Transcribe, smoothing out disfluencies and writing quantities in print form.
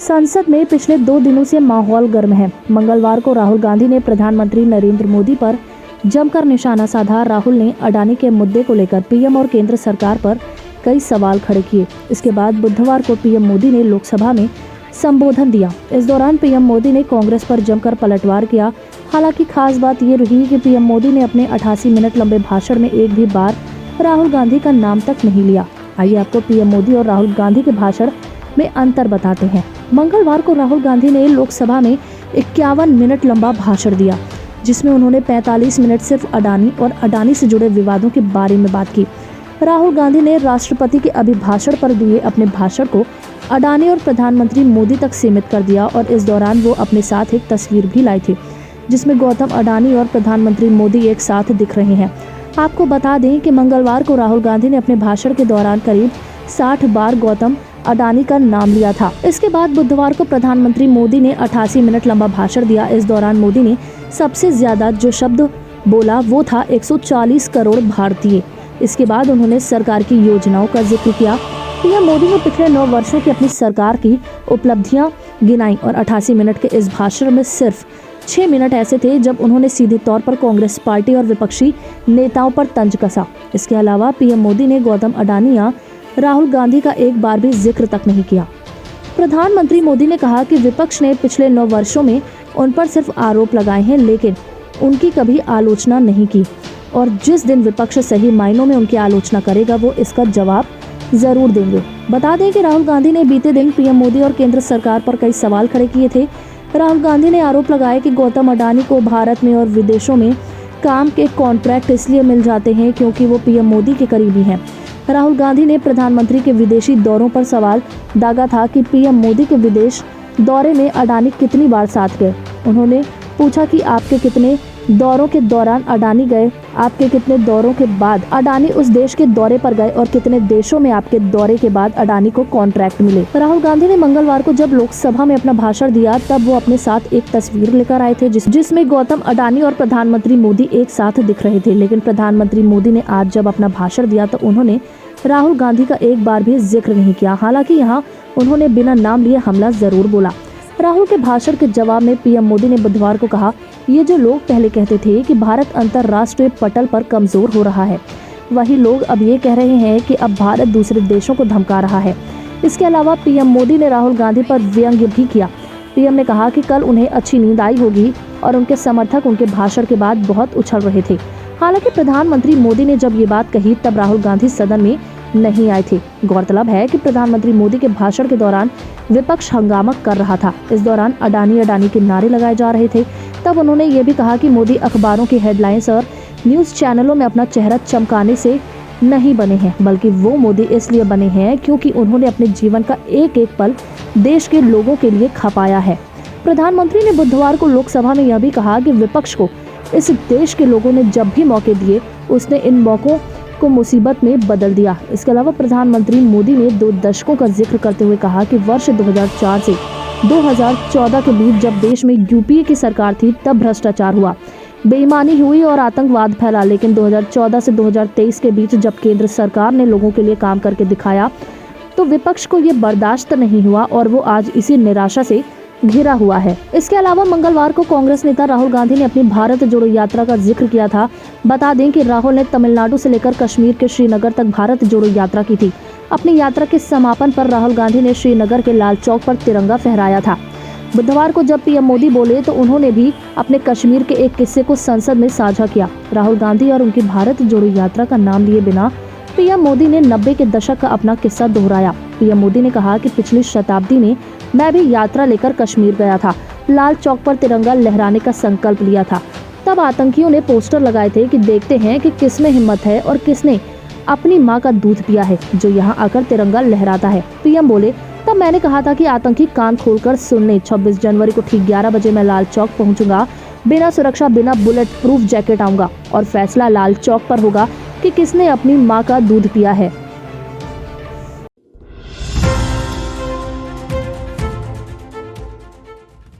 संसद में पिछले 2 दिनों से माहौल गर्म है। मंगलवार को राहुल गांधी ने प्रधानमंत्री नरेंद्र मोदी पर जमकर निशाना साधा। राहुल ने अडानी के मुद्दे को लेकर पीएम और केंद्र सरकार पर कई सवाल खड़े किए। इसके बाद बुधवार को पीएम मोदी ने लोकसभा में संबोधन दिया। इस दौरान पीएम मोदी ने कांग्रेस पर जमकर पलटवार किया। हालांकि खास बात ये रही कि पीएम मोदी ने अपने 88 मिनट लंबे भाषण में एक भी बार राहुल गांधी का नाम तक नहीं लिया। आइए आपको पीएम मोदी और राहुल गांधी के भाषण में अंतर बताते हैं। मंगलवार को राहुल गांधी ने लोकसभा में 51 मिनट लंबा भाषण दिया, जिसमें उन्होंने 45 मिनट सिर्फ अडानी और अडानी से जुड़े विवादों के बारे में बात की। राहुल गांधी ने राष्ट्रपति के अभिभाषण पर दिए अपने भाषण को अडानी और प्रधानमंत्री मोदी तक सीमित कर दिया और इस दौरान वो अपने साथ एक तस्वीर भी लाई थी, जिसमें गौतम अडानी और प्रधानमंत्री मोदी एक साथ दिख रहे हैं। आपको बता दें कि मंगलवार को राहुल गांधी ने अपने भाषण के दौरान करीब 60 बार गौतम अडानी का नाम लिया था। इसके बाद बुधवार को प्रधानमंत्री मोदी ने 88 मिनट लंबा भाषण दिया। इस दौरान मोदी ने सबसे ज्यादा जो शब्द बोला वो था 140 करोड़ भारतीय। इसके बाद उन्होंने सरकार की योजनाओं का जिक्र किया। पीएम मोदी ने पिछले 9 वर्षों की अपनी सरकार की उपलब्धियां गिनाई और 88 मिनट के इस भाषण में सिर्फ 6 मिनट ऐसे थे जब उन्होंने सीधे तौर पर कांग्रेस पार्टी और विपक्षी नेताओं पर तंज कसा। इसके अलावा पीएम मोदी ने गौतम अडानी या राहुल गांधी का एक बार भी जिक्र तक नहीं किया। प्रधानमंत्री मोदी ने कहा कि विपक्ष ने पिछले 9 वर्षों में उन पर सिर्फ आरोप लगाए हैं, लेकिन उनकी कभी आलोचना नहीं की और जिस दिन विपक्ष सही मायनों में उनकी आलोचना करेगा वो इसका जवाब जरूर देंगे। बता दें कि राहुल गांधी ने बीते दिन पीएम मोदी और केंद्र सरकार पर कई सवाल खड़े किए थे। राहुल गांधी ने आरोप लगाया कि गौतम अडानी को भारत में और विदेशों में काम के कॉन्ट्रैक्ट इसलिए मिल जाते हैं क्योंकि वो पीएम मोदी के करीबी हैं। राहुल गांधी ने प्रधानमंत्री के विदेशी दौरों पर सवाल दागा था कि पीएम मोदी के विदेश दौरे में अडानी कितनी बार साथ गए। उन्होंने पूछा कि आपके कितने दौरों के दौरान अडानी गए, आपके कितने दौरों के बाद अडानी उस देश के दौरे पर गए और कितने देशों में आपके दौरे के बाद अडानी को कॉन्ट्रैक्ट मिले। राहुल गांधी ने मंगलवार को जब लोकसभा में अपना भाषण दिया तब वो अपने साथ एक तस्वीर लेकर आए थे जिसमें गौतम अडानी और प्रधानमंत्री मोदी एक साथ दिख रहे थे। लेकिन प्रधानमंत्री मोदी ने आज जब अपना भाषण दिया तो उन्होंने राहुल गांधी का एक बार भी जिक्र नहीं किया। हालांकि यहाँ उन्होंने बिना नाम लिए हमला जरूर बोला। राहुल के भाषण के जवाब में पीएम मोदी ने बुधवार को कहा, ये जो लोग पहले कहते थे कि भारत अंतर्राष्ट्रीय पटल पर कमजोर हो रहा है, वही लोग अब ये कह रहे हैं कि अब भारत दूसरे देशों को धमका रहा है। इसके अलावा पीएम मोदी ने राहुल गांधी पर व्यंग्य भी किया। पीएम ने कहा कि कल उन्हें अच्छी नींद आई होगी और उनके समर्थक उनके भाषण के बाद बहुत उछल रहे थे। हालांकि प्रधानमंत्री मोदी ने जब ये बात कही तब राहुल गांधी सदन में नहीं आए थे। गौरतलब है कि प्रधानमंत्री मोदी के भाषण के दौरान विपक्ष हंगामा कर रहा था। इस दौरान अडानी के नारे लगाए जा रहे थे। तब उन्होंने ये भी कहा कि मोदी अखबारों की हेडलाइंस और न्यूज चैनलों में अपना चेहरा चमकाने से नहीं बने हैं, बल्कि वो मोदी इसलिए बने हैं क्योंकि उन्होंने अपने जीवन का एक एक पल देश के लोगों के लिए खपाया है। प्रधानमंत्री ने बुधवार को लोकसभा में यह भी कहा कि विपक्ष को इस देश के लोगों ने जब भी मौके दिए उसने इन मौकों को मुसीबत में बदल दिया। इसके अलावा प्रधानमंत्री मोदी ने 2 दशकों का जिक्र करते हुए कहा कि वर्ष 2004 से 2014 के बीच जब देश में यूपीए की सरकार थी तब भ्रष्टाचार हुआ, बेईमानी हुई और आतंकवाद फैला। लेकिन 2014 से 2023 के बीच जब केंद्र सरकार ने लोगों के लिए काम करके दिखाया तो विपक्ष को ये बर्दाश्त नहीं हुआ और वो आज इसी निराशा से घिरा हुआ है। इसके अलावा मंगलवार को कांग्रेस नेता राहुल गांधी ने अपनी भारत जोड़ो यात्रा का जिक्र किया था। बता दें कि राहुल ने तमिलनाडु से लेकर कश्मीर के श्रीनगर तक भारत जोड़ो यात्रा की थी। अपनी यात्रा के समापन पर राहुल गांधी ने श्रीनगर के लाल चौक पर तिरंगा फहराया था। बुधवार को जब पीएम मोदी बोले तो उन्होंने भी अपने कश्मीर के एक किस्से को संसद में साझा किया। राहुल गांधी और उनकी भारत जोड़ो यात्रा का नाम लिए बिना पीएम मोदी ने 90 के दशक का अपना किस्सा दोहराया। पीएम मोदी ने कहा कि पिछली शताब्दी में मैं भी यात्रा लेकर कश्मीर गया था, लाल चौक पर तिरंगा लहराने का संकल्प लिया था। तब आतंकियों ने पोस्टर लगाए थे कि देखते हैं कि किसमें हिम्मत है और किसने अपनी माँ का दूध पिया है जो यहाँ आकर तिरंगा लहराता है। पीएम बोले, तब मैंने कहा था कि आतंकी कान खोलकर सुनने, 26 जनवरी को ठीक 11 बजे मैं लाल चौक पहुँचूंगा, बिना सुरक्षा बिना बुलेट प्रूफ जैकेट आऊंगा और फैसला लाल चौक पर होगा कि किसने अपनी माँ का दूध पिया है।